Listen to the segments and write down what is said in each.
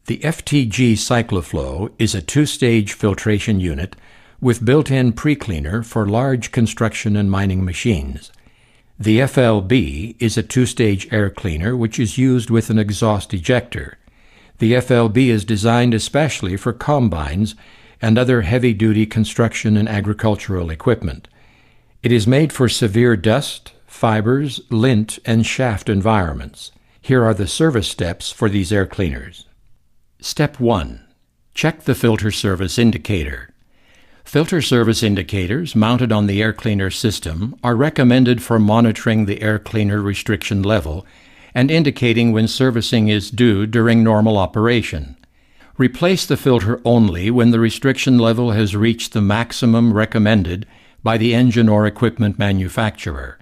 The FTG Cycloflow is a two-stage filtration unit with built-in pre-cleaner for large construction and mining machines. The FLB is a two-stage air cleaner which is used with an exhaust ejector. The FLB is designed especially for combines and other heavy-duty construction and agricultural equipment. It is made for severe dust, fibers, lint, and shaft environments. Here are the service steps for these air cleaners. Step 1. Check the filter service indicator. Filter service indicators mounted on the air cleaner system are recommended for monitoring the air cleaner restriction level and indicating when servicing is due during normal operation. Replace the filter only when the restriction level has reached the maximum recommended by the engine or equipment manufacturer.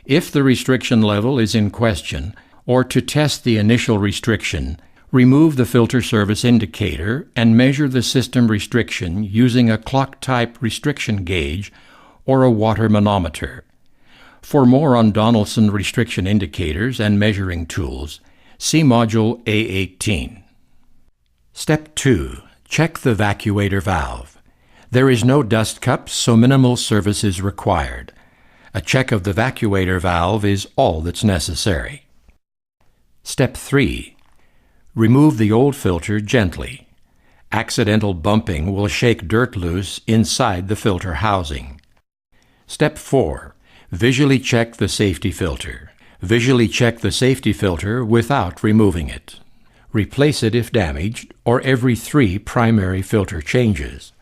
If the restriction level is in question, or to test the initial restriction, remove the filter service indicator and measure the system restriction using a clock-type restriction gauge or a water manometer. For more on Donaldson restriction indicators and measuring tools, see Module A13. Step 2. Check the vacuator valve. There is no dust cup, so minimal service is required. A check of the vacuator valve is all that's necessary. Step 3. Remove the old filter gently. Accidental bumping will shake dirt loose inside the filter housing. Step 4. Visually check the safety filter. Visually check the safety filter without removing it. Replace it if damaged, or every 3 primary filter changes.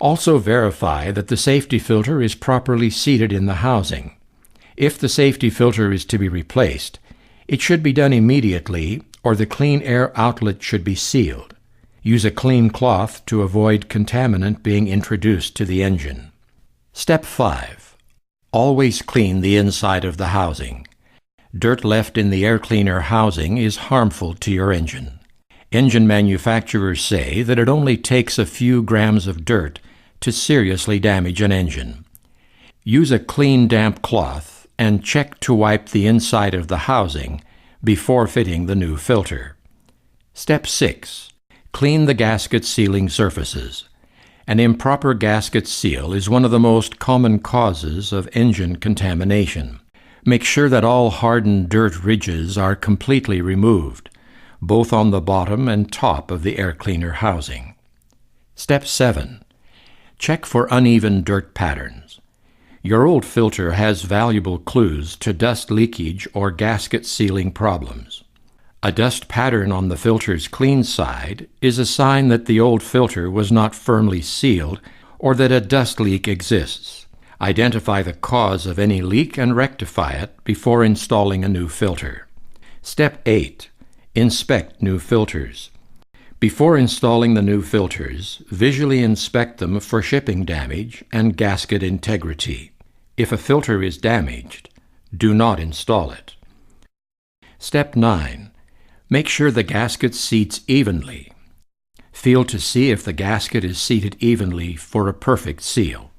Also verify that the safety filter is properly seated in the housing. If the safety filter is to be replaced, it should be done immediately, or the clean air outlet should be sealed. Use a clean cloth to avoid contaminant being introduced to the engine. Step 5. Always clean the inside of the housing. Dirt left in the air cleaner housing is harmful to your engine. Engine manufacturers say that it only takes a few grams of dirt to seriously damage an engine. Use a clean damp cloth and check to wipe the inside of the housing before fitting the new filter. Step 6. Clean the gasket sealing surfaces. An improper gasket seal is one of the most common causes of engine contamination. Make sure that all hardened dirt ridges are completely removed, both on the bottom and top of the air cleaner housing. Step 7. Check for uneven dirt patterns. Your old filter has valuable clues to dust leakage or gasket sealing problems. A dust pattern on the filter's clean side is a sign that the old filter was not firmly sealed or that a dust leak exists. Identify the cause of any leak and rectify it before installing a new filter. Step 8. Inspect new filters. Before installing the new filters, visually inspect them for shipping damage and gasket integrity. If a filter is damaged, do not install it. Step 9. Make sure the gasket seats evenly. Feel to see if the gasket is seated evenly for a perfect seal.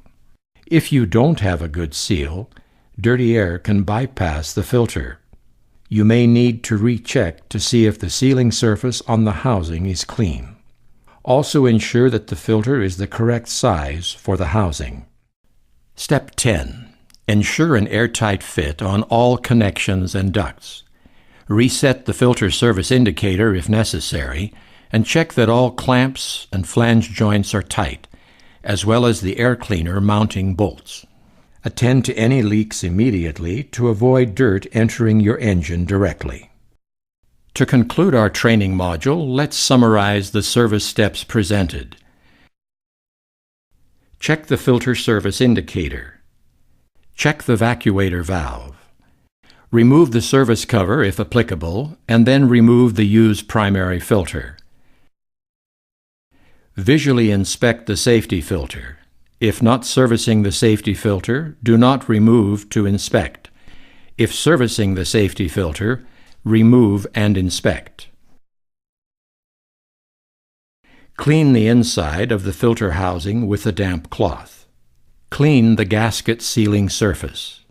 If you don't have a good seal, dirty air can bypass the filter. You may need to recheck to see if the sealing surface on the housing is clean. Also ensure that the filter is the correct size for the housing. Step 10. Ensure an airtight fit on all connections and ducts. Reset the filter service indicator if necessary, and check that all clamps and flange joints are tight, as well as the air cleaner mounting bolts. Attend to any leaks immediately to avoid dirt entering your engine directly. To conclude our training module, let's summarize the service steps presented. Check the filter service indicator. Check the vacuator valve. Remove the service cover if applicable, and then remove the used primary filter. Visually inspect the safety filter. If not servicing the safety filter, do not remove to inspect. If servicing the safety filter, remove and inspect. Clean the inside of the filter housing with a damp cloth. Clean the gasket sealing surface.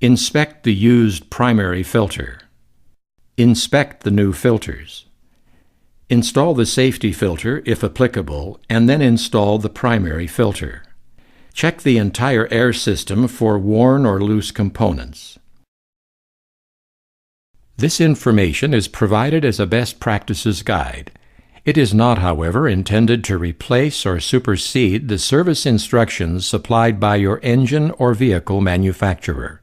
Inspect the used primary filter. Inspect the new filters. Install the safety filter if applicable, and then install the primary filter. Check the entire air system for worn or loose components. This information is provided as a best practices guide. It is not, however, intended to replace or supersede the service instructions supplied by your engine or vehicle manufacturer.